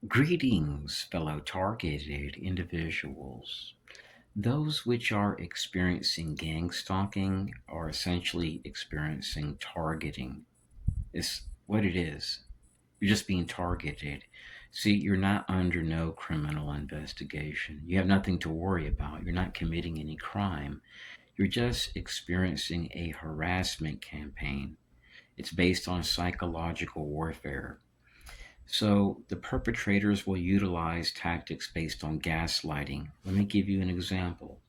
Greetings, fellow targeted individuals. Those which are experiencing gang stalking are essentially experiencing targeting. It's what it is. You're just being targeted. See, you're not under no criminal investigation. You have nothing to worry about. You're not committing any crime. You're just experiencing a harassment campaign. It's based on psychological warfare. So the perpetrators will utilize tactics based on gaslighting. Let me give you an example.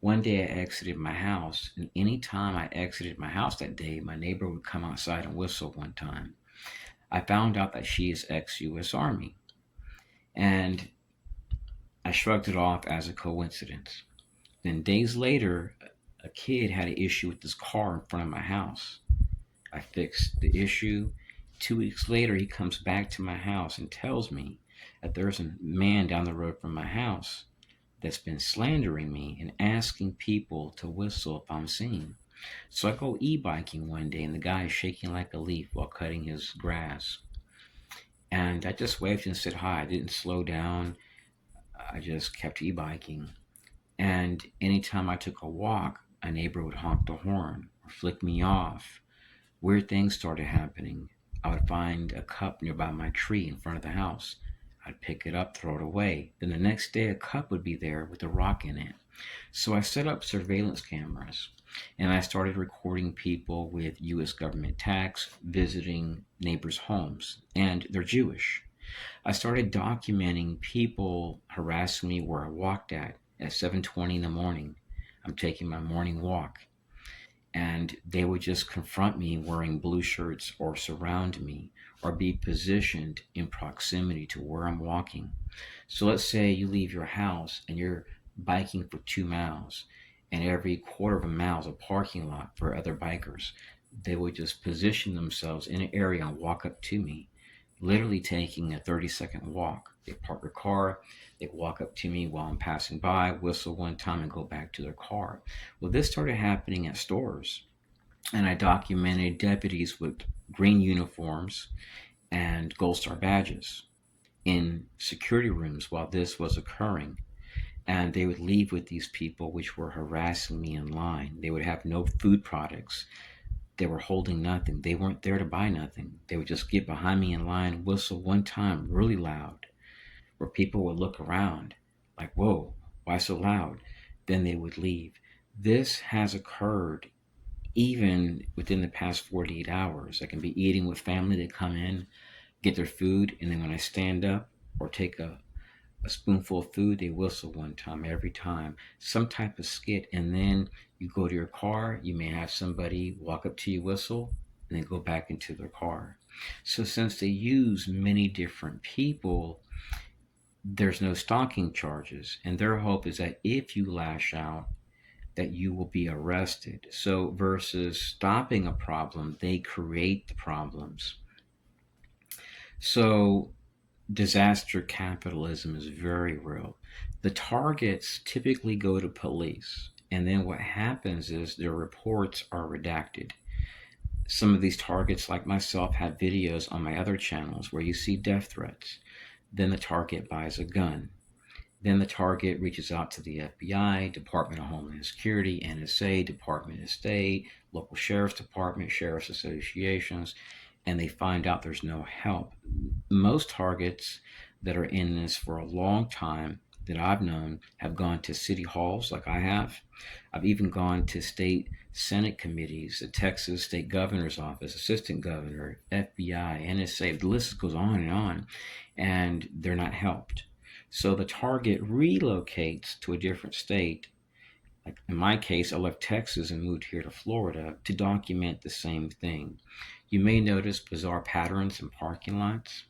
One day I exited my house, and anytime I exited my house that day, my neighbor would come outside and whistle one time. I found out that she is ex-US Army, and I shrugged it off as a coincidence. Then days later, a kid had an issue with this car in front of my house. I fixed the issue. 2 weeks later, he comes back to my house and tells me that there's a man down the road from my house that's been slandering me and asking people to whistle if I'm seen. So I go e-biking one day and the guy is shaking like a leaf while cutting his grass. And I just waved and said hi. I didn't slow down. I just kept e-biking. And anytime I took a walk, a neighbor would honk the horn or flick me off. Weird things started happening. I would find a cup nearby my tree in front of the house. I'd pick it up, throw it away. Then the next day, a cup would be there with a rock in it. So I set up surveillance cameras and I started recording people with US government tax visiting neighbors' homes, and they're Jewish. I started documenting people harassing me where I walked at 7:20 in the morning. I'm taking my morning walk and they would just confront me wearing blue shirts or surround me or be positioned in proximity to where I'm walking. So let's say you leave your house and you're biking for 2 miles, and every quarter of a mile is a parking lot for other bikers. They would just position themselves in an area and walk up to me, literally taking a 30-second walk. They park their car, they walk up to me while I'm passing by, whistle one time, and go back to their car. Well, this started happening at stores, and I documented deputies with green uniforms and Gold Star badges in security rooms while this was occurring. And they would leave with these people which were harassing me in line. They would have no food products. They were holding nothing. They weren't there to buy nothing. They would just get behind me in line, whistle one time really loud, where people would look around like, whoa, why so loud? Then they would leave. This has occurred even within the past 48 hours. I can be eating with family that come in, get their food, and then when I stand up or take a spoonful of food, they whistle one time every time. Some type of skit, and then you go to your car, you may have somebody walk up to you, whistle, and then go back into their car. So since they use many different people, there's no stalking charges, and their hope is that if you lash out, that you will be arrested. So versus stopping a problem, they create the problems. So disaster capitalism is very real. The targets typically go to police, and then what happens is their reports are redacted. Some of these targets, like myself, have videos on my other channels where you see death threats. Then the target buys a gun. Then the target reaches out to the FBI, Department of Homeland Security, NSA, Department of State, local sheriff's department, sheriff's associations, and they find out there's no help. Most targets that are in this for a long time that I've known have gone to city halls like I have. I've even gone to state Senate committees, the Texas State Governor's Office, Assistant Governor, FBI, NSA. The list goes on, and they're not helped. So the target relocates to a different state. Like in my case, I left Texas and moved here to Florida to document the same thing. You may notice bizarre patterns in parking lots.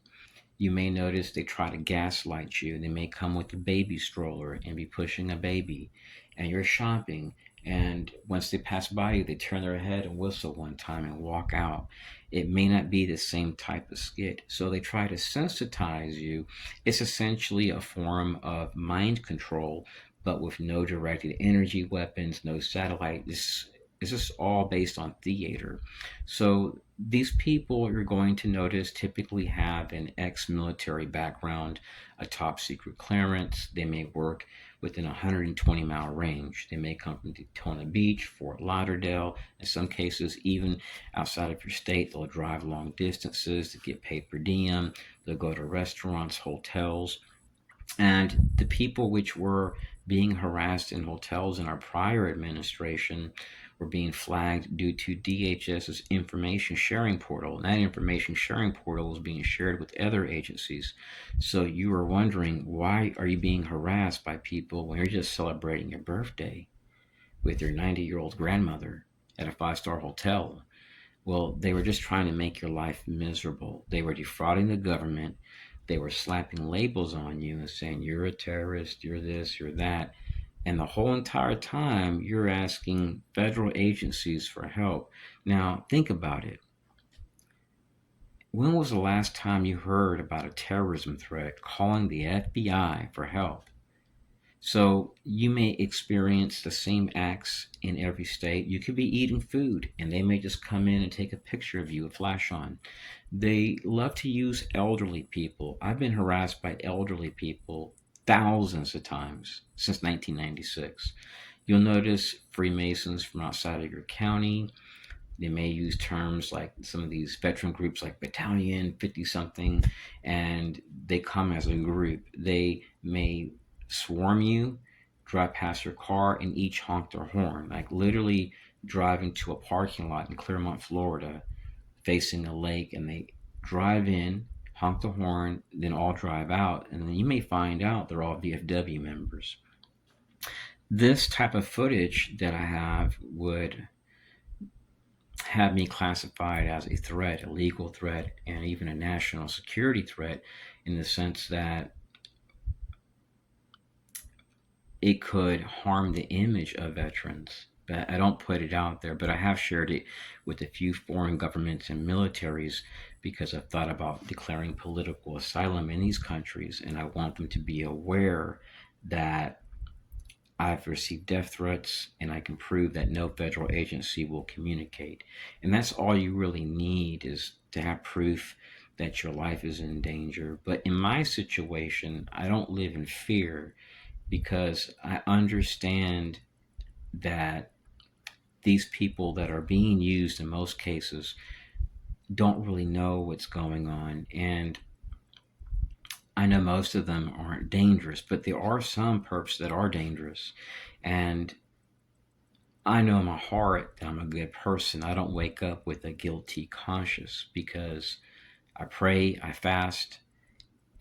You may notice they try to gaslight you. They may come with a baby stroller and be pushing a baby, and you're shopping. And once they pass by you, they turn their head and whistle one time and walk out. It may not be the same type of skit. So they try to sensitize you. It's essentially a form of mind control, but with no directed energy weapons, no satellite. This is just all based on theater. So These people you're going to notice typically have an ex-military background, a top secret clearance. They may work within a 120-mile range. They may come from Daytona Beach, Fort Lauderdale. In some cases, even outside of your state, they'll drive long distances to get paid per diem. They'll go to restaurants, hotels. And the people which were being harassed in hotels in our prior administration were being flagged due to DHS's information sharing portal. And that information sharing portal was being shared with other agencies. So you were wondering, why are you being harassed by people when you're just celebrating your birthday with your 90-year-old grandmother at a five-star hotel? Well, they were just trying to make your life miserable. They were defrauding the government. They were slapping labels on you and saying, you're a terrorist, you're this, you're that. And the whole entire time, you're asking federal agencies for help. Now, think about it. When was the last time you heard about a terrorism threat calling the FBI for help? So you may experience the same acts in every state. You could be eating food and they may just come in and take a picture of you, a flash on. They love to use elderly people. I've been harassed by elderly people thousands of times since 1996. You'll notice Freemasons from outside of your county. They may use terms like some of these veteran groups like Battalion 50 something, and they come as a group. They may swarm you, drive past your car, and each honk their horn. Like literally driving to a parking lot in Clermont, Florida, facing a lake, and they drive in, honk the horn, then all drive out. And then you may find out they're all VFW members. This type of footage that I have would have me classified as a threat, a legal threat, and even a national security threat in the sense that it could harm the image of veterans. But I don't put it out there, but I have shared it with a few foreign governments and militaries because I've thought about declaring political asylum in these countries, and I want them to be aware that I've received death threats and I can prove that no federal agency will communicate. And that's all you really need, is to have proof that your life is in danger. But in my situation, I don't live in fear because I understand that these people that are being used in most cases don't really know what's going on. And I know most of them aren't dangerous, but there are some perps that are dangerous. And I know in my heart that I'm a good person. I don't wake up with a guilty conscience because I pray, I fast,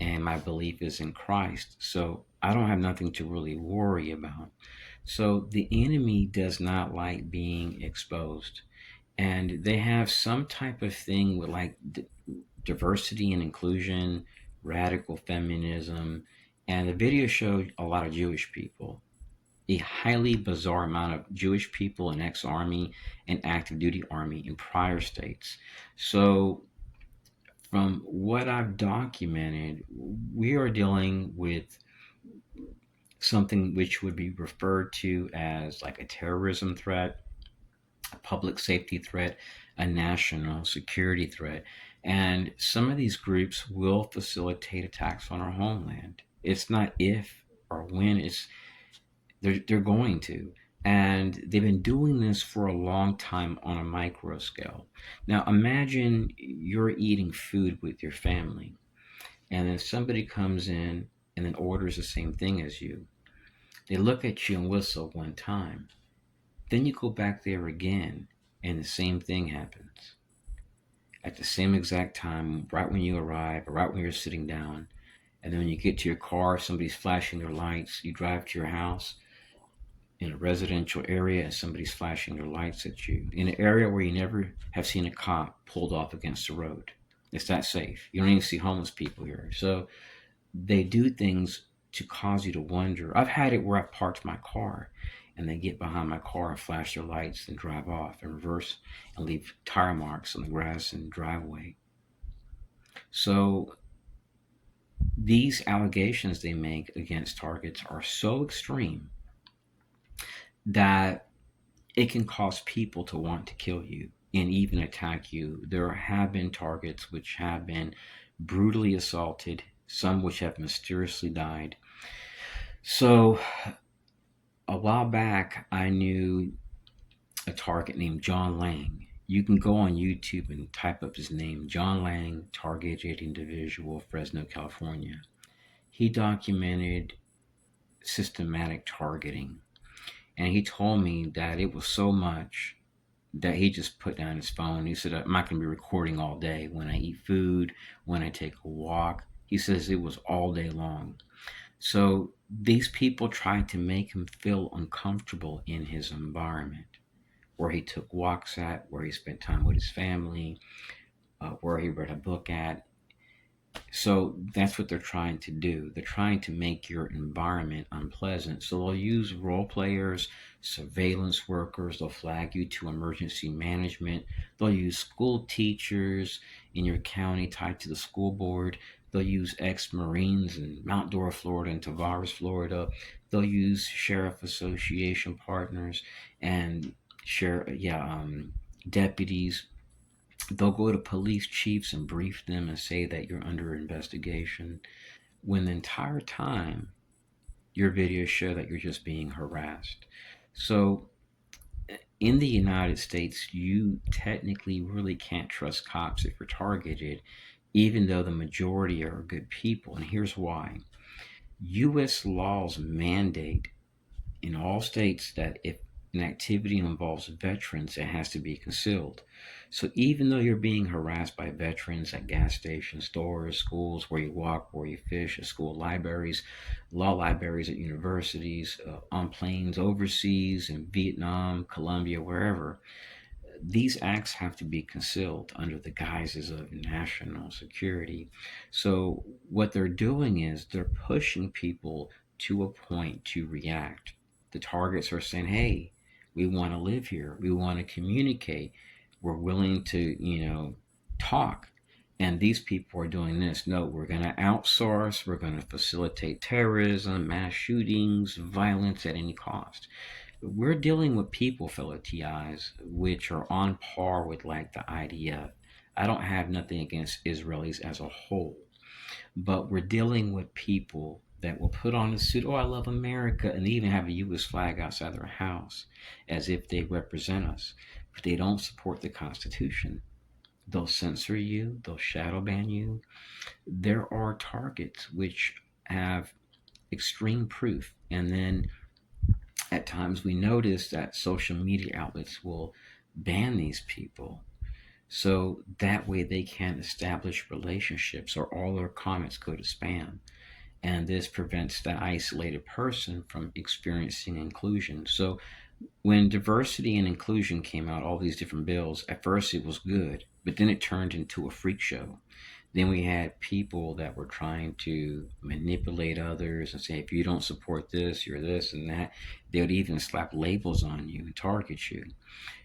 and my belief is in Christ. So I don't have nothing to really worry about. So the enemy does not like being exposed. And they have some type of thing with like diversity and inclusion, radical feminism. And the video showed a lot of Jewish people, a highly bizarre amount of Jewish people in ex-army and active duty army in prior states. So from what I've documented, we are dealing with something which would be referred to as like a terrorism threat, a public safety threat, a national security threat. And some of these groups will facilitate attacks on our homeland. It's not if or when, they're going to. And they've been doing this for a long time on a micro scale. Now imagine you're eating food with your family, and then somebody comes in and then orders the same thing as you. They look at you and whistle one time. Then you go back there again, and the same thing happens. At the same exact time, right when you arrive, or right when you're sitting down, and then when you get to your car, somebody's flashing their lights. You drive to your house in a residential area, and somebody's flashing their lights at you. In an area where you never have seen a cop pulled off against the road. It's that safe. You don't even see homeless people here. So they do things to cause you to wonder. I've had it where I've parked my car and they get behind my car and flash their lights and drive off and reverse and leave tire marks on the grass and driveway. So these allegations they make against targets are so extreme that it can cause people to want to kill you. and even attack you. There have been targets which have been brutally assaulted, some which have mysteriously died. So a while back, I knew a target named John Lang. You can go on YouTube and type up his name, John Lang, targeted individual, Fresno, California. He documented systematic targeting, and he told me that it was so much that he just put down his phone. He said, I'm not going to be recording all day when I eat food, when I take a walk. He says it was all day long. So these people tried to make him feel uncomfortable in his environment, where he took walks at, where he spent time with his family, where he read a book at. So that's what they're trying to do. They're trying to make your environment unpleasant. So they'll use role players, surveillance workers, they'll flag you to emergency management, they'll use school teachers in your county tied to the school board, they'll use ex Marines in Mount Dora, Florida, and Tavares, Florida, they'll use sheriff association partners and deputies. They'll go to police chiefs and brief them and say that you're under investigation, when the entire time your videos show that you're just being harassed. So in the United States, you technically really can't trust cops if you're targeted, even though the majority are good people. And here's why. US laws mandate in all states that if an activity involves veterans, it has to be concealed. So even though you're being harassed by veterans at gas stations, stores, schools, where you walk, where you fish, at school libraries, law libraries at universities, on planes overseas, in Vietnam, Colombia, wherever, these acts have to be concealed under the guises of national security. So what they're doing is they're pushing people to a point to react. The targets are saying, "Hey, we want to live here. We want to communicate. We're willing to, talk." And these people are doing this. No, we're going to outsource. We're going to facilitate terrorism, mass shootings, violence at any cost. We're dealing with people, fellow TIs, which are on par with like the IDF. I don't have nothing against Israelis as a whole, but we're dealing with people that will put on a suit, oh, I love America, and they even have a U.S. flag outside their house as if they represent us. But they don't support the Constitution. They'll censor you, they'll shadow ban you. There are targets which have extreme proof, and then at times we notice that social media outlets will ban these people, so that way they can't establish relationships or all their comments go to spam, and this prevents the isolated person from experiencing inclusion. So when diversity and inclusion came out, all these different bills, at first it was good, but then it turned into a freak show. Then we had people that were trying to manipulate others and say, if you don't support this, you're this and that. They would even slap labels on you and target you.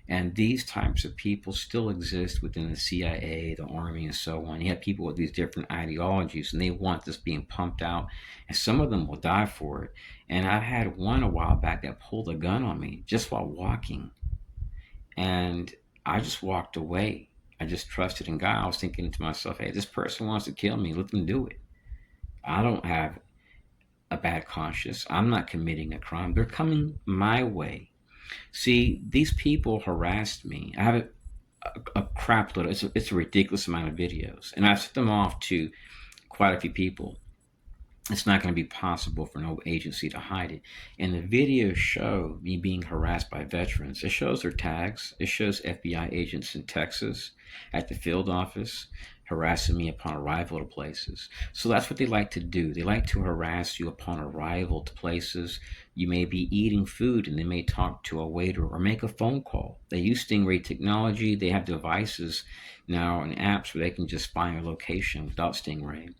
And these types of people still exist within the CIA, the Army, and so on. You have people with these different ideologies, and they want this being pumped out, and some of them will die for it. And I had one a while back that pulled a gun on me just while walking, and I just walked away. I just trusted in God. I was thinking to myself, hey, this person wants to kill me. Let them do it. I don't have a bad conscience. I'm not committing a crime. They're coming my way. See, these people harassed me. I have a crap load. It's a ridiculous amount of videos, and I've sent them off to quite a few people. It's not going to be possible for no agency to hide it. And the videos show me being harassed by veterans. It shows their tags. It shows FBI agents in Texas at the field office harassing me upon arrival to places. So that's what they like to do. They like to harass you upon arrival to places. You may be eating food and they may talk to a waiter or make a phone call. They use Stingray technology. They have devices now and apps where they can just find your location without Stingray.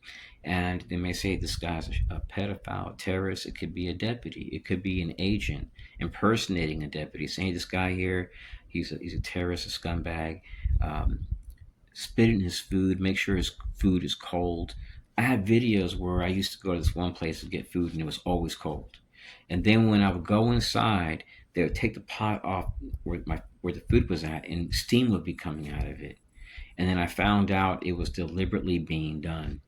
And they may say this guy's a pedophile, a terrorist. It could be a deputy. It could be an agent impersonating a deputy, saying this guy here, he's a terrorist, a scumbag. Um, Spit in his food, make sure his food is cold. I had videos where I used to go to this one place to get food and it was always cold. And then when I would go inside, they would take the pot off where my where the food was at, and steam would be coming out of it. And then I found out it was deliberately being done.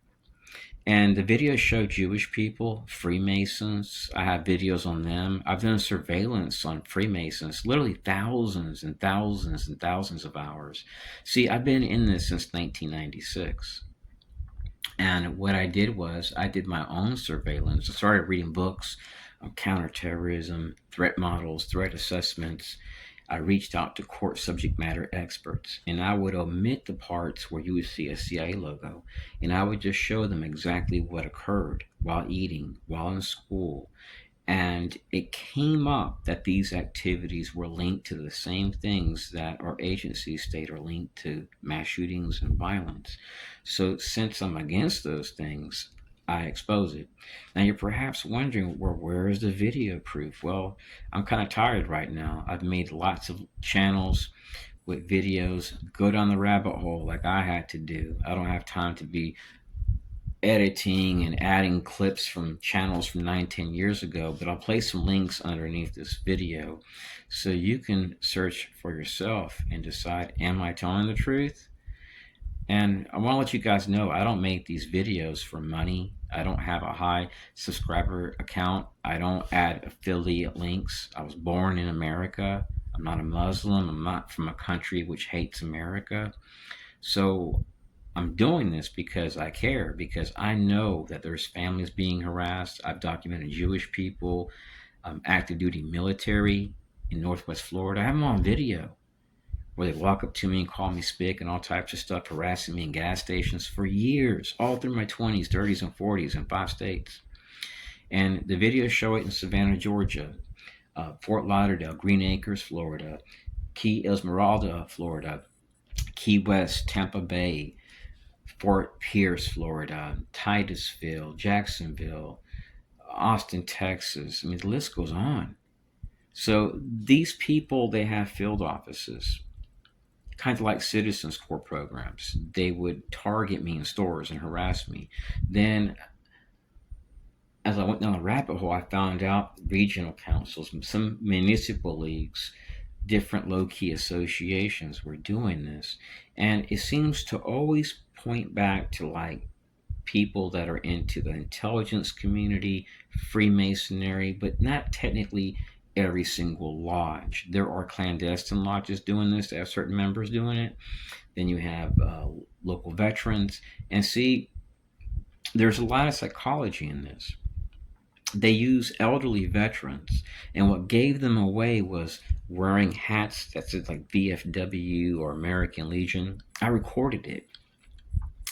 And the videos show Jewish people, Freemasons. I have videos on them. I've done surveillance on Freemasons, literally thousands and thousands and thousands of hours. See, I've been in this since 1996. And what I did was I did my own surveillance. I started reading books on counterterrorism, threat models, threat assessments. I reached out to court subject matter experts, and I would omit the parts where you would see a CIA logo, and I would just show them exactly what occurred while eating, while in school, and it came up that these activities were linked to the same things that our agencies state are linked to mass shootings and violence. So, since I'm against those things, I expose it. Now, you're perhaps wondering, well, where is the video proof? Well, I'm kind of tired right now. I've made lots of channels with videos. Go down the rabbit hole like I had to do. I don't have time to be editing and adding clips from channels from 9, 10 years ago, but I'll place some links underneath this video so you can search for yourself and decide, am I telling the truth? And I want to let you guys know I don't make these videos for money. I don't have a high subscriber account. I don't add affiliate links. I was born in America. I'm not a Muslim. I'm not from a country which hates America. So I'm doing this because I care, because I know that there's families being harassed. I've documented Jewish people, active duty military in Northwest Florida. I have them on video where they walk up to me and call me spick and all types of stuff, harassing me in gas stations for years, all through my 20s, 30s, and 40s in 5 states. And the videos show it in Savannah, Georgia, Fort Lauderdale, Green Acres, Florida, Key Esmeralda, Florida, Key West, Tampa Bay, Fort Pierce, Florida, Titusville, Jacksonville, Austin, Texas. I mean, the list goes on. So these people, they have field offices, kind of like Citizens Corps programs. They would target me in stores and harass me. Then, as I went down the rabbit hole, I found out regional councils, some municipal leagues, different low-key associations were doing this. And it seems to always point back to like people that are into the intelligence community, Freemasonry, but not technically every single lodge. There are clandestine lodges doing this, they have certain members doing it. Then you have local veterans. And see, there's a lot of psychology in this. They use elderly veterans, and what gave them away was wearing hats that said like VFW or American Legion. I recorded it,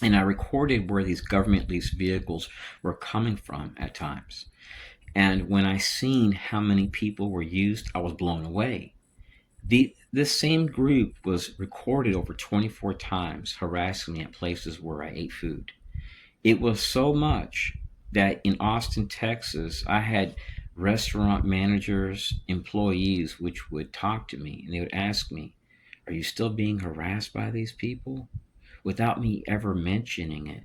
and I recorded where these government leased vehicles were coming from at times. And when I seen how many people were used, I was blown away. This same group was recorded over 24 times harassing me at places where I ate food. It was so much that in Austin, Texas, I had restaurant managers, employees, which would talk to me and they would ask me, are you still being harassed by these people? Without me ever mentioning it.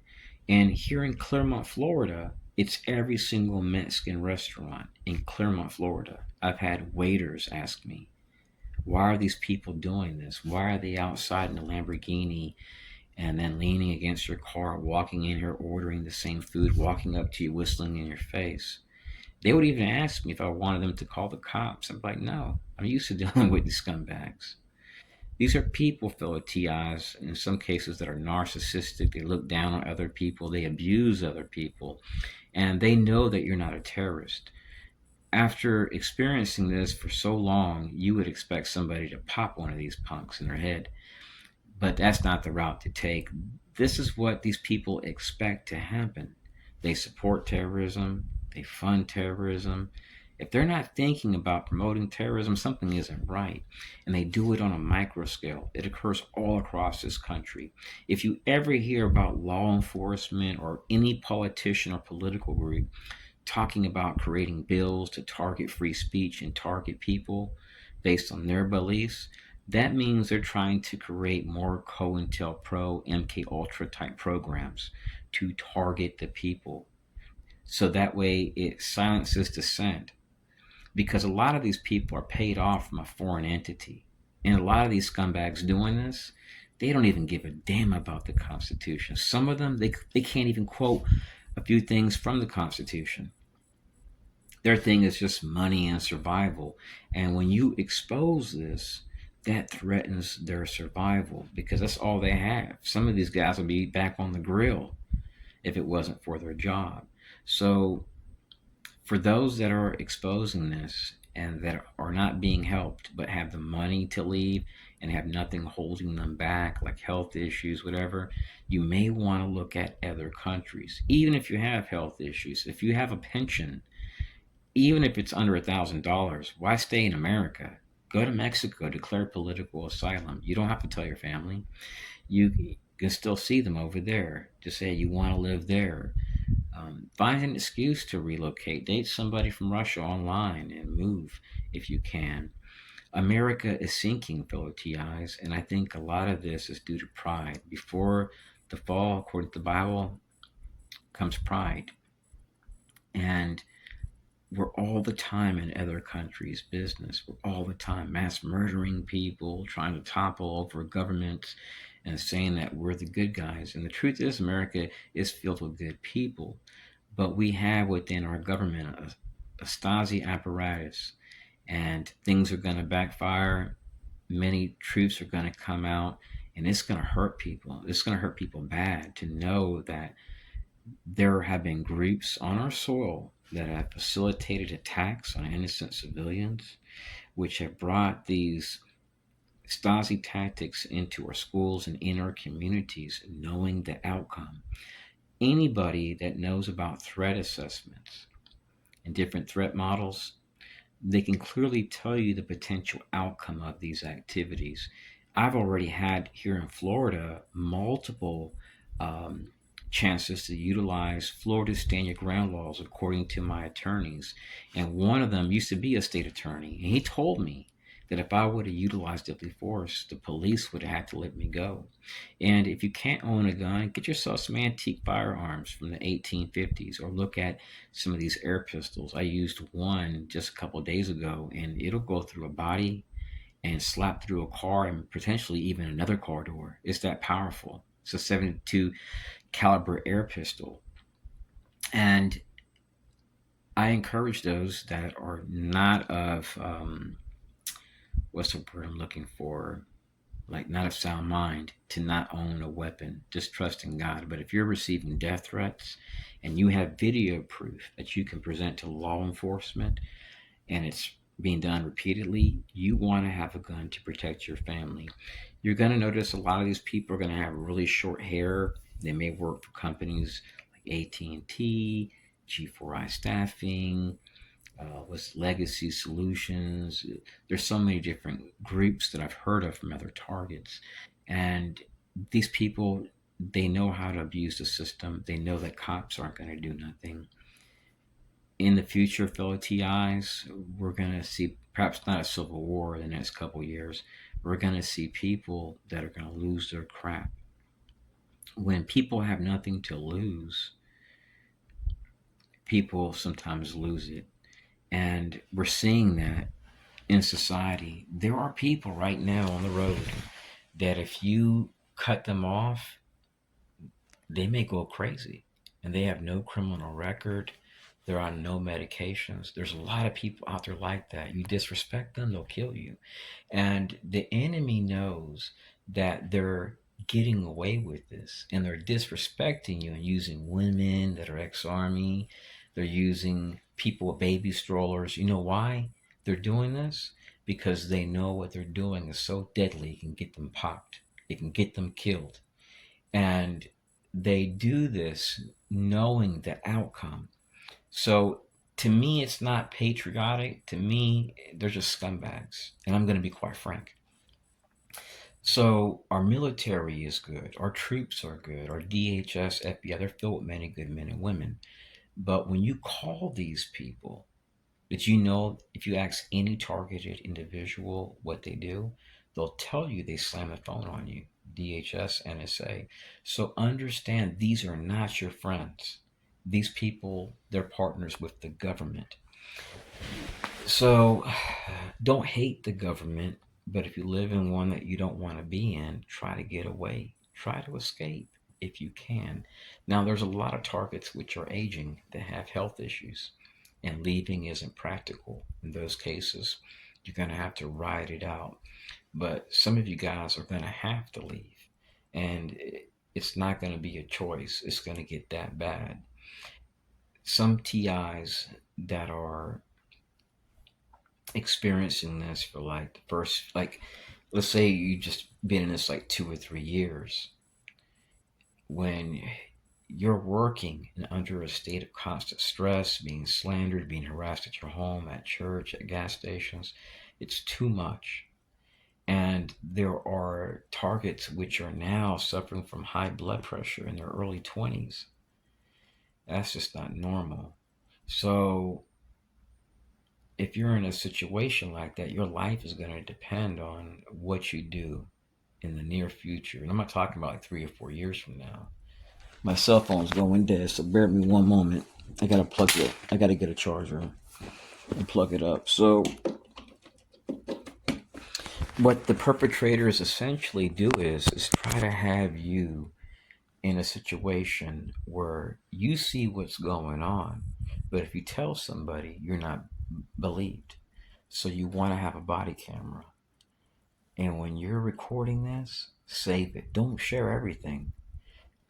And here in Clermont, Florida, it's every single Mexican restaurant in Clermont, Florida. I've had waiters ask me, why are these people doing this? Why are they outside in a Lamborghini and then leaning against your car, walking in here, ordering the same food, walking up to you, whistling in your face? They would even ask me if I wanted them to call the cops. I'm like, no, I'm used to dealing with these scumbags. These are people, fellow TIs, in some cases that are narcissistic. They look down on other people, they abuse other people, and they know that you're not a terrorist. After experiencing this for so long, you would expect somebody to pop one of these punks in their head. But that's not the route to take. This is what these people expect to happen. They support terrorism, they fund terrorism. If they're not thinking about promoting terrorism, something isn't right. And they do it on a micro scale. It occurs all across this country. If you ever hear about law enforcement or any politician or political group talking about creating bills to target free speech and target people based on their beliefs, that means they're trying to create more COINTELPRO, MK Ultra type programs to target the people. So that way it silences dissent. Because a lot of these people are paid off from a foreign entity. And a lot of these scumbags doing this, they don't even give a damn about the Constitution. Some of them, they can't even quote a few things from the Constitution. Their thing is just money and survival. And when you expose this, that threatens their survival because that's all they have. Some of these guys would be back on the grill if it wasn't for their job. So, for those that are exposing this and that are not being helped but have the money to leave and have nothing holding them back, like health issues, whatever, you may want to look at other countries. Even if you have health issues, if you have a pension, even if it's under $1,000, why stay in America? Go to Mexico, declare political asylum. You don't have to tell your family. You can still see them over there. Just say you want to live there. Find an excuse to relocate. Date somebody from Russia online and move if you can. America is sinking, fellow TIs, and I think a lot of this is due to pride. Before the fall, according to the Bible, comes pride. And we're all the time in other countries' business. We're all the time mass murdering people, trying to topple over governments, and saying that we're the good guys. And the truth is, America is filled with good people. But we have within our government a Stasi apparatus, and things are going to backfire. Many truths are going to come out, and it's going to hurt people. It's going to hurt people bad to know that there have been groups on our soil that have facilitated attacks on innocent civilians, which have brought these Stasi tactics into our schools and in our communities, knowing the outcome. Anybody that knows about threat assessments and different threat models, they can clearly tell you the potential outcome of these activities. I've already had here in Florida multiple um, chances to utilize Florida stand your ground laws according to my attorneys. And one of them used to be a state attorney. And he told me that if I would have utilized deadly force, the police would have had to let me go. And if you can't own a gun, get yourself some antique firearms from the 1850s or look at some of these air pistols. I used one just a couple of days ago, and it'll go through a body and slap through a car and potentially even another car door. It's that powerful. It's a 72 caliber air pistol. And I encourage those that are not of, what's the word I'm looking for? Like not of sound mind, to not own a weapon. Just trust in God. But if you're receiving death threats and you have video proof that you can present to law enforcement and it's being done repeatedly, you want to have a gun to protect your family. You're going to notice a lot of these people are going to have really short hair. They may work for companies like AT&T, G4I Staffing, with Legacy Solutions. There's so many different groups that I've heard of from other targets. And these people, they know how to abuse the system. They know that cops aren't going to do nothing. In the future, fellow TIs, we're going to see perhaps not a civil war in the next couple of years. We're going to see people that are going to lose their crap. When people have nothing to lose, people sometimes lose it. And we're seeing that in society. There are people right now on the road that if you cut them off, they may go crazy. And they have no criminal record. They're on no medications. There's a lot of people out there like that. You disrespect them, they'll kill you. And the enemy knows that they're getting away with this and they're disrespecting you and using women that are ex-army. They're using people with baby strollers. You know why they're doing this? Because they know what they're doing is so deadly, it can get them popped, it can get them killed. And they do this knowing the outcome. So to me, it's not patriotic. To me, they're just scumbags. And I'm going to be quite frank. So our military is good. Our troops are good. Our DHS, FBI, they're filled with many good men and women. But when you call these people, that you know, if you ask any targeted individual what they do, they'll tell you they slam the phone on you. DHS, NSA. So understand these are not your friends. These people, they're partners with the government. So don't hate the government, But if you live in one that you don't want to be in, try to get away. Try to escape if you can. Now, there's a lot of targets which are aging that have health issues, and leaving isn't practical. In those cases, you're going to have to ride it out. But some of you guys are going to have to leave, and it's not going to be a choice. It's going to get that bad. Some TIs that are experiencing this for like the first, like, let's say you just been in this like 2 or 3 years, when you're working and under a state of constant stress, being slandered, being harassed at your home, at church, at gas stations, it's too much. And there are targets which are now suffering from high blood pressure in their early 20s. That's just not normal. So if you're in a situation like that, your life is going to depend on what you do in the near future. And I'm not talking about like 3 or 4 years from now. My cell phone's going dead, so bear with me one moment. I gotta plug it. I gotta get a charger and plug it up. So what the perpetrators essentially do is try to have you in a situation where you see what's going on, but if you tell somebody, you're not believed. So you want to have a body camera. And when you're recording this, save it. Don't share everything.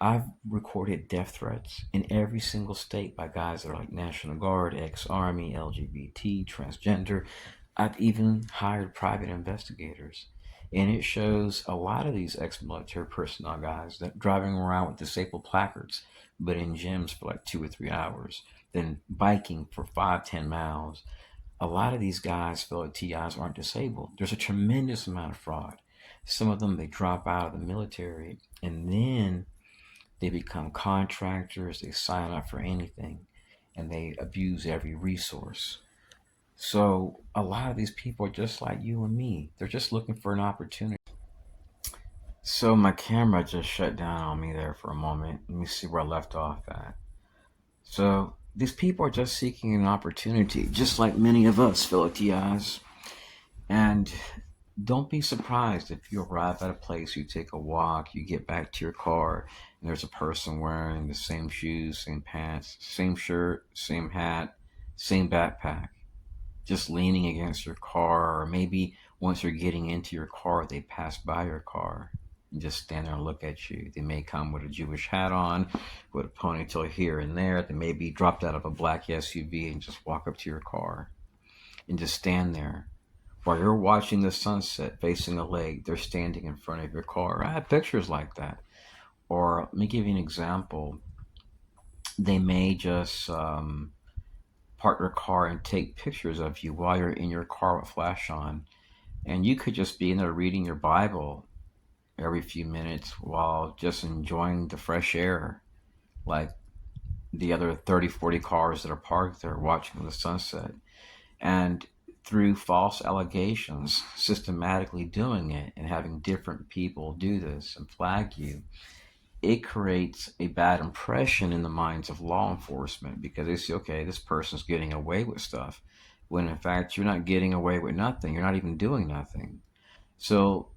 I've recorded death threats in every single state by guys that are like National Guard, ex-Army, LGBT, transgender. I've even hired private investigators. And it shows a lot of these ex-military personnel guys that driving around with disabled placards, but in gyms for like 2 or 3 hours, then biking for 5, 10 miles. A lot of these guys, fellow TIs, aren't disabled. There's a tremendous amount of fraud. Some of them, they drop out of the military and then they become contractors, they sign up for anything, and they abuse every resource. So a lot of these people are just like you and me. They're just looking for an opportunity. So my camera just shut down on me there for a moment. Let me see where I left off at. So these people are just seeking an opportunity, just like many of us, fellow TIs. And don't be surprised if you arrive at a place, you take a walk, you get back to your car, and there's a person wearing the same shoes, same pants, same shirt, same hat, same backpack, just leaning against your car. Or maybe once you're getting into your car, they pass by your car and just stand there and look at you. They may come with a Jewish hat on, with a ponytail here and there. They may be dropped out of a black SUV and just walk up to your car and just stand there. While you're watching the sunset facing a lake, they're standing in front of your car. I have pictures like that. Or let me give you an example. They may just park their car and take pictures of you while you're in your car with flash on. And you could just be in there reading your Bible every few minutes while just enjoying the fresh air, like the other 30, 40 cars that are parked there watching the sunset. And through false allegations, systematically doing it and having different people do this and flag you, it creates a bad impression in the minds of law enforcement because they say, okay, this person's getting away with stuff. When in fact, you're not getting away with nothing. You're not even doing nothing. So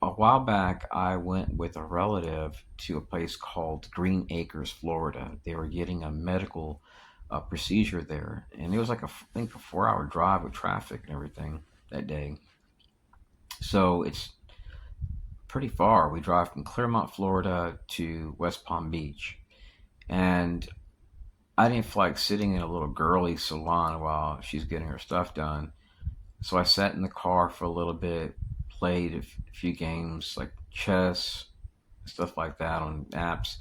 a while back, I went with a relative to a place called Green Acres, Florida. They were getting a medical procedure there, and it was like I think a 4 hour drive with traffic and everything that day. So it's pretty far. We drive from Clermont, Florida to West Palm Beach, and I didn't feel like sitting in a little girly salon while she's getting her stuff done. So I sat in the car for a little bit, played a few games like chess, stuff like that on apps.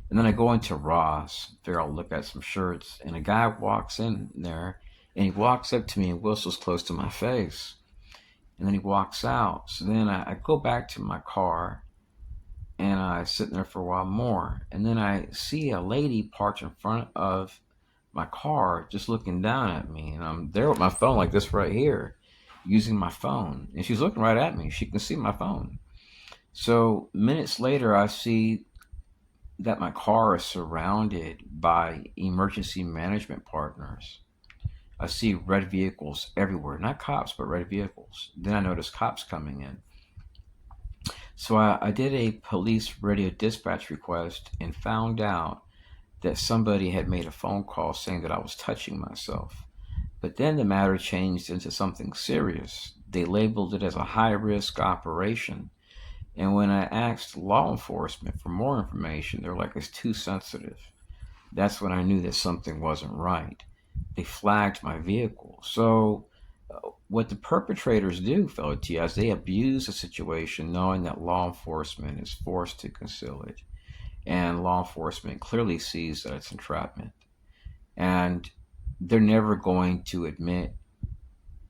And then I go into Ross, figure I'll look at some shirts, and a guy walks in there, and he walks up to me and whistles close to my face. And then he walks out. So then I go back to my car, and I sit there for a while more. And then I see a lady parked in front of my car just looking down at me. And I'm there with my phone like this right here, using my phone. And she's looking right at me. She can see my phone. So minutes later, I see that my car is surrounded by emergency management partners. I see red vehicles everywhere, not cops, but red vehicles. Then I notice cops coming in. So I did a police radio dispatch request and found out that somebody had made a phone call saying that I was touching myself. But then the matter changed into something serious. They labeled it as a high risk operation. And when I asked law enforcement for more information, they're like, it's too sensitive. That's when I knew that something wasn't right. They flagged my vehicle. So, what the perpetrators do, fellow TIs, they abuse the situation knowing that law enforcement is forced to conceal it. And law enforcement clearly sees that it's entrapment. And they're never going to admit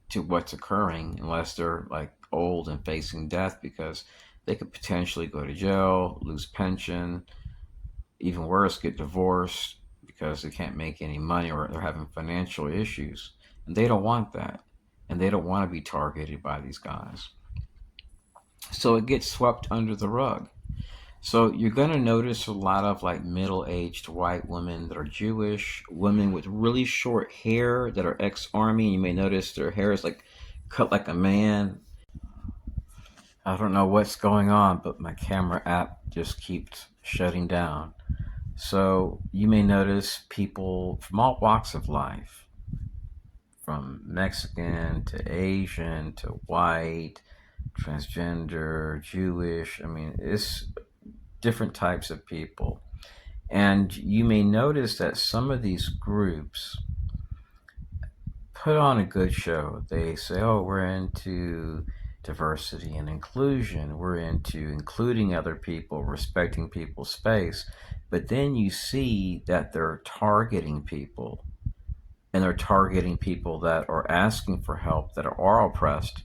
to what's occurring unless they're like old and facing death, because they could potentially go to jail, lose pension, even worse, get divorced because they can't make any money or they're having financial issues. And they don't want that. And they don't want to be targeted by these guys. So it gets swept under the rug. So you're going to notice a lot of like middle-aged white women that are Jewish, women with really short hair that are ex-army. You may notice their hair is like cut like a man. I don't know what's going on, but my camera app just keeps shutting down. So you may notice people from all walks of life, from Mexican to Asian to white, transgender, Jewish. I mean, it's different types of people. And you may notice that some of these groups put on a good show. They say, oh, we're into diversity and inclusion. We're into including other people, respecting people's space. But then you see that they're targeting people, and they're targeting people that are asking for help, that are oppressed.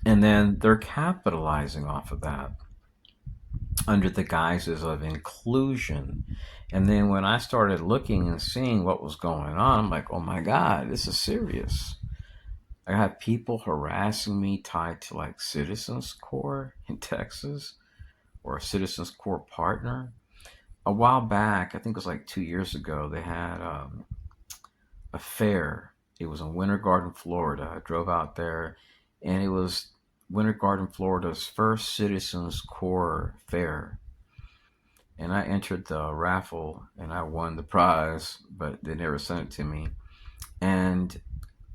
And then they're capitalizing off of that under the guises of inclusion. And then when I started looking and seeing what was going on, I'm like, oh my God, this is serious. I have people harassing me tied to like Citizens Corps in Texas or a Citizens Corps partner. A while back, I think it was like 2 years ago, they had a fair. It was in Winter Garden, Florida. I drove out there, and it was Winter Garden, Florida's first Citizens Corps fair. And I entered the raffle and I won the prize, but they never sent it to me. And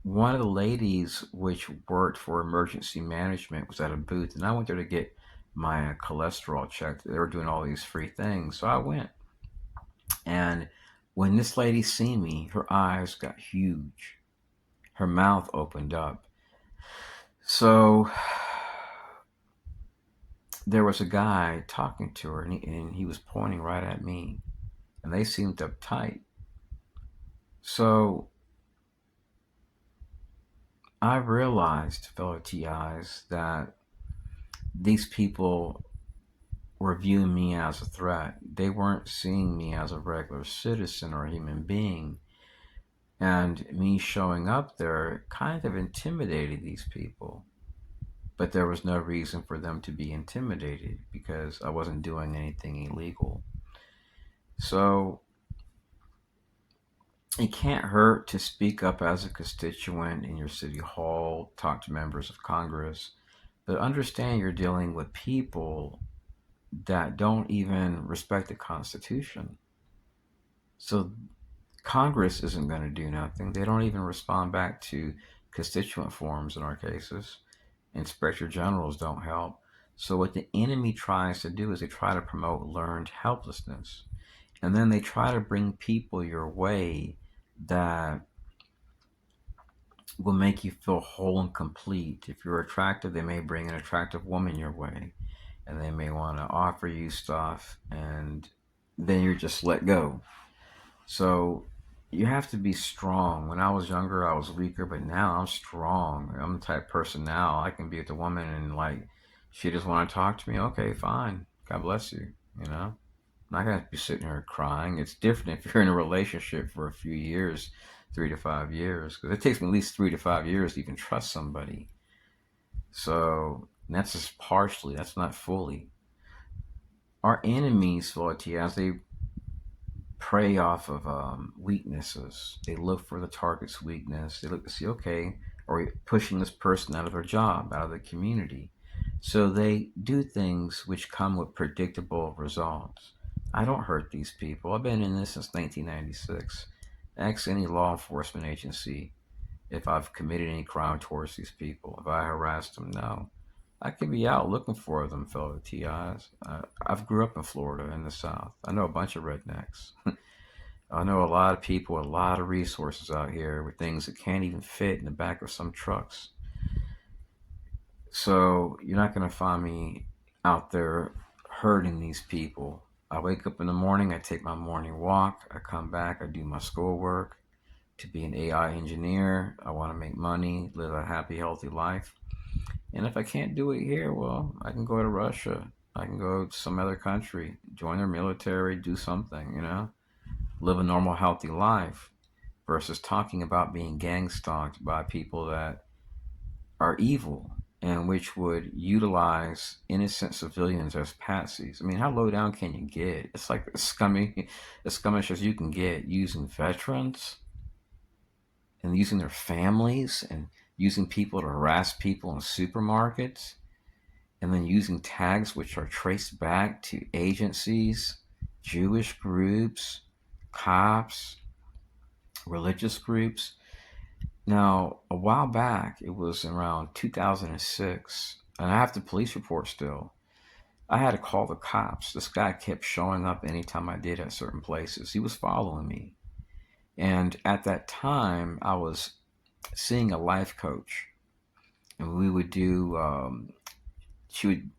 one of the ladies which worked for emergency management was at a booth, and I went there to get my cholesterol checked. They were doing all these free things, so I went. And when this lady seen me, her eyes got huge. Her mouth opened up. So there was a guy talking to her, and he was pointing right at me, and they seemed uptight. So I realized, fellow TIs, that these people were viewing me as a threat. They weren't seeing me as a regular citizen or a human being. And me showing up there kind of intimidated these people. But there was no reason for them to be intimidated because I wasn't doing anything illegal. So it can't hurt to speak up as a constituent in your city hall, talk to members of Congress, but understand you're dealing with people that don't even respect the Constitution. So Congress isn't going to do nothing. They don't even respond back to constituent forms in our cases. Inspector generals don't help. So what the enemy tries to do is they try to promote learned helplessness. And then they try to bring people your way that will make you feel whole and complete. If you're attractive, they may bring an attractive woman your way, and they may want to offer you stuff, and then you're just let go. So you have to be strong. When I was younger, I was weaker, but now I'm strong. I'm the type of person now, I can be with a woman and like, she just want to talk to me. Okay, fine. God bless you. You know, I'm not gonna be sitting here crying. It's different if you're in a relationship for a few years, 3 to 5 years, because it takes me at least 3 to 5 years to even trust somebody. So that's just partially. That's not fully. Our enemies, Lord, as they prey off of weaknesses. They look for the target's weakness. They look to see, okay, are we pushing this person out of their job, out of the community? So they do things which come with predictable results. I don't hurt these people. I've been in this since 1996. Ask any law enforcement agency if I've committed any crime towards these people. If I harassed them, no. I could be out looking for them, fellow TIs. I've grew up in Florida in the South. I know a bunch of rednecks. I know a lot of people with a lot of resources out here with things that can't even fit in the back of some trucks. So you're not going to find me out there hurting these people. I wake up in the morning, I take my morning walk, I come back, I do my schoolwork to be an AI engineer. I want to make money, live a happy, healthy life. And if I can't do it here, well, I can go to Russia. I can go to some other country, join their military, do something, live a normal, healthy life versus talking about being gang stalked by people that are evil and which would utilize innocent civilians as patsies. I mean, how low down can you get? It's like as scummish as you can get using veterans and using their families and using people to harass people in supermarkets and then using tags which are traced back to agencies, Jewish groups, cops, religious groups. Now, a while back, it was around 2006, and I have the police report still. I had to call the cops. This guy kept showing up anytime I did at certain places. He was following me. And at that time, I was seeing a life coach, and we would do, she would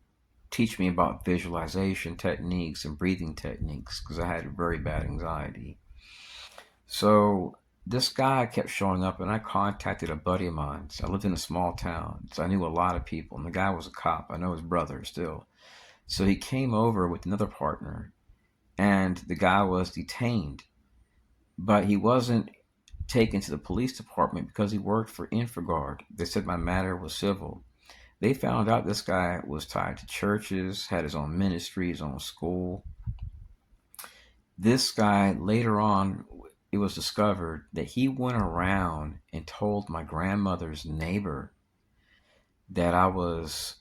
teach me about visualization techniques and breathing techniques because I had very bad anxiety. So this guy kept showing up, and I contacted a buddy of mine. So I lived in a small town, so I knew a lot of people, and the guy was a cop. I know his brother still. So he came over with another partner, and the guy was detained, but he wasn't taken to the police department because he worked for InfraGard. They said my matter was civil. They found out this guy was tied to churches, had his own ministry, his own school. This guy, later on, it was discovered that he went around and told my grandmother's neighbor that I was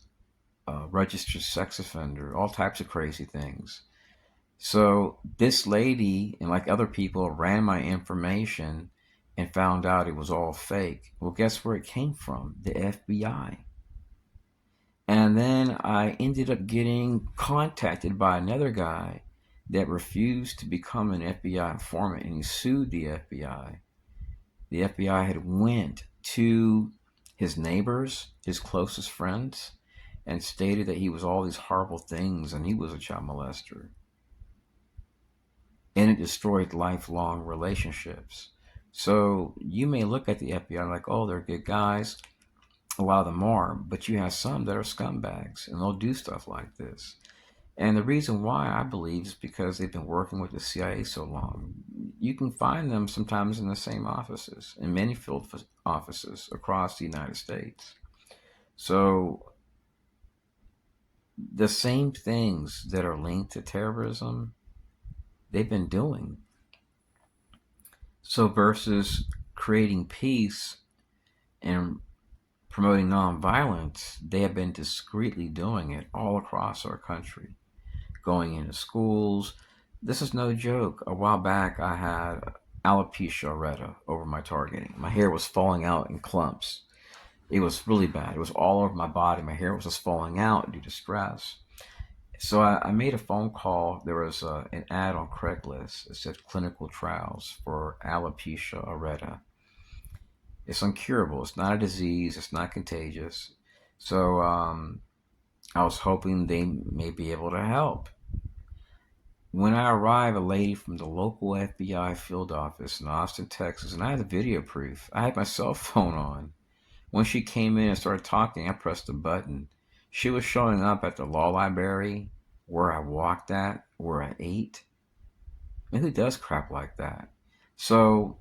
a registered sex offender, all types of crazy things. So this lady and like other people ran my information and found out it was all fake. Well, guess where it came from? The FBI. And then I ended up getting contacted by another guy that refused to become an FBI informant, and he sued the FBI. The FBI had went to his neighbors, his closest friends, and stated that he was all these horrible things and he was a child molester. And it destroyed lifelong relationships. So you may look at the FBI like, oh, they're good guys. A lot of them are, but you have some that are scumbags and they'll do stuff like this. And the reason why I believe is because they've been working with the CIA so long. You can find them sometimes in the same offices, in many field offices across the United States. So the same things that are linked to terrorism, they've been doing. So versus creating peace and promoting nonviolence, they have been discreetly doing it all across our country, going into schools. This is no joke. A while back, I had alopecia areata over my targeting. My hair was falling out in clumps. It was really bad. It was all over my body. My hair was just falling out due to stress. So I made a phone call. There was an ad on Craigslist. It said clinical trials for alopecia areata. It's uncurable. It's not a disease. It's not contagious. So I was hoping they may be able to help. When I arrived, a lady from the local FBI field office in Austin, Texas, and I had the video proof. I had my cell phone on. When she came in and started talking, I pressed a button. She was showing up at the law library, where I walked at, where I ate. And who does crap like that? So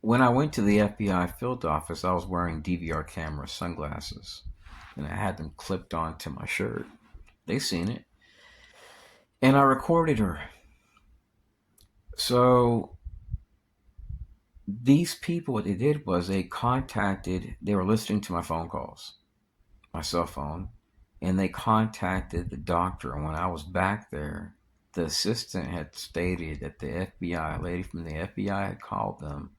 when I went to the FBI field office, I was wearing DVR camera sunglasses, and I had them clipped onto my shirt. They seen it. And I recorded her. So these people, what they did was they were listening to my phone calls, my cell phone, and they contacted the doctor. And when I was back there, the assistant had stated that the FBI, a lady from the FBI, had called them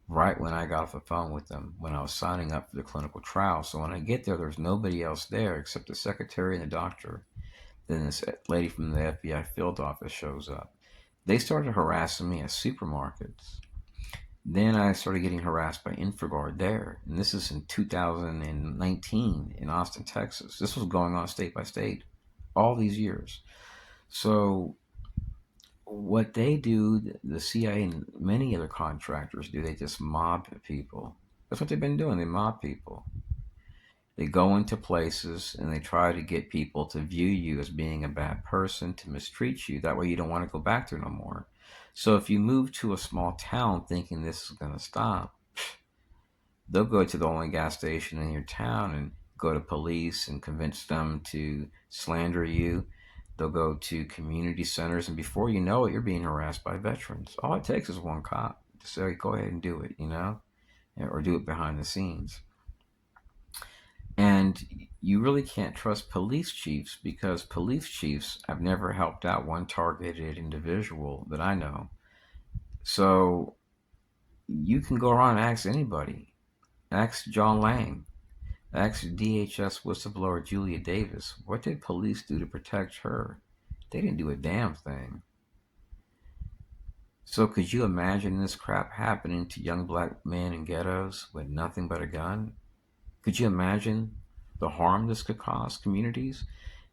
right when I got off the phone with them when I was signing up for the clinical trial. So when I get there, there's nobody else there except the secretary and the doctor. Then this lady from the FBI field office shows up. They started harassing me at supermarkets. Then I started getting harassed by InfoGuard there. And this is in 2019 in Austin, Texas. This was going on state by state all these years. So what they do, the CIA and many other contractors do, they just mob people. That's what they've been doing. They mob people. They go into places and they try to get people to view you as being a bad person, to mistreat you. That way you don't want to go back there no more. So if you move to a small town thinking this is going to stop, they'll go to the only gas station in your town and go to police and convince them to slander you. They'll go to community centers, and before you know it, you're being harassed by veterans. All it takes is one cop to say, go ahead and do it, or do it behind the scenes. And you really can't trust police chiefs because police chiefs have never helped out one targeted individual that I know. So you can go around and ask anybody. Ask John Lang. Ask DHS whistleblower Julia Davis. What did police do to protect her? They didn't do a damn thing. So could you imagine this crap happening to young black men in ghettos with nothing but a gun? Could you imagine the harm this could cause communities?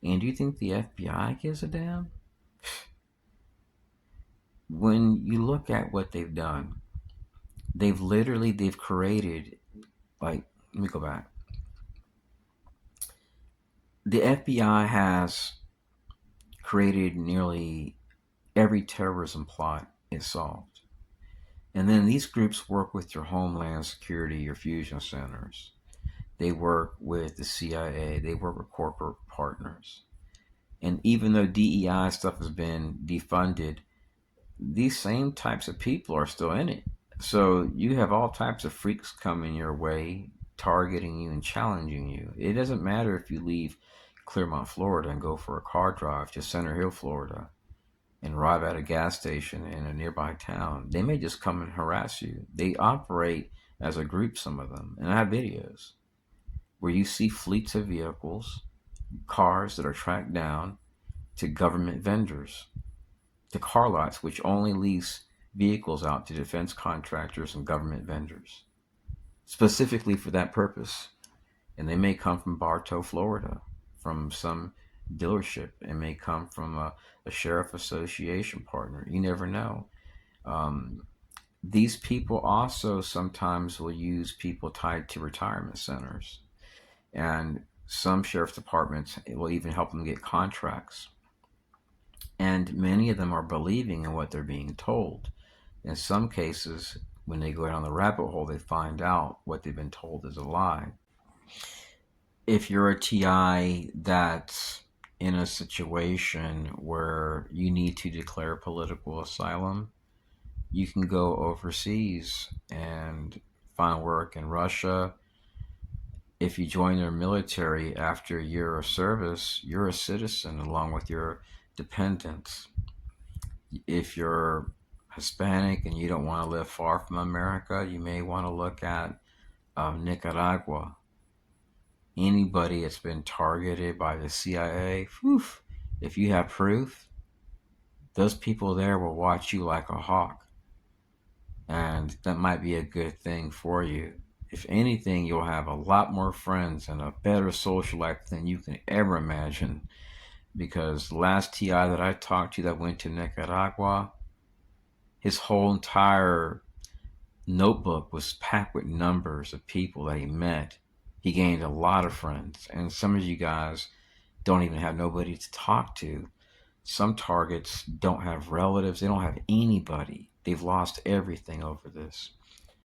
And do you think the FBI gives a damn? When you look at what they've done, they've created, like, let me go back. The FBI has created nearly every terrorism plot is solved. And then these groups work with your homeland security, your fusion centers. They work with the CIA. They work with corporate partners. And even though DEI stuff has been defunded, these same types of people are still in it. So you have all types of freaks coming your way, targeting you and challenging you. It doesn't matter if you leave Clearmont, Florida and go for a car drive to Center Hill, Florida, and arrive at a gas station in a nearby town. They may just come and harass you. They operate as a group, some of them. And I have videos where you see fleets of vehicles, cars that are tracked down to government vendors, to car lots, which only lease vehicles out to defense contractors and government vendors, specifically for that purpose. And they may come from Bartow, Florida, from some dealership. It may come from a sheriff association partner. You never know. These people also sometimes will use people tied to retirement centers. And some sheriff's departments will even help them get contracts. And many of them are believing in what they're being told. In some cases, when they go down the rabbit hole, they find out what they've been told is a lie. If you're a TI that's in a situation where you need to declare political asylum, you can go overseas and find work in Russia. If you join their military after a year of service, you're a citizen along with your dependents. If you're Hispanic and you don't want to live far from America, you may want to look at Nicaragua. Anybody that's been targeted by the CIA, whew, if you have proof, those people there will watch you like a hawk. And that might be a good thing for you. If anything, you'll have a lot more friends and a better social life than you can ever imagine. Because the last TI that I talked to that went to Nicaragua, his whole entire notebook was packed with numbers of people that he met. He gained a lot of friends. And some of you guys don't even have nobody to talk to. Some targets don't have relatives. They don't have anybody. They've lost everything over this.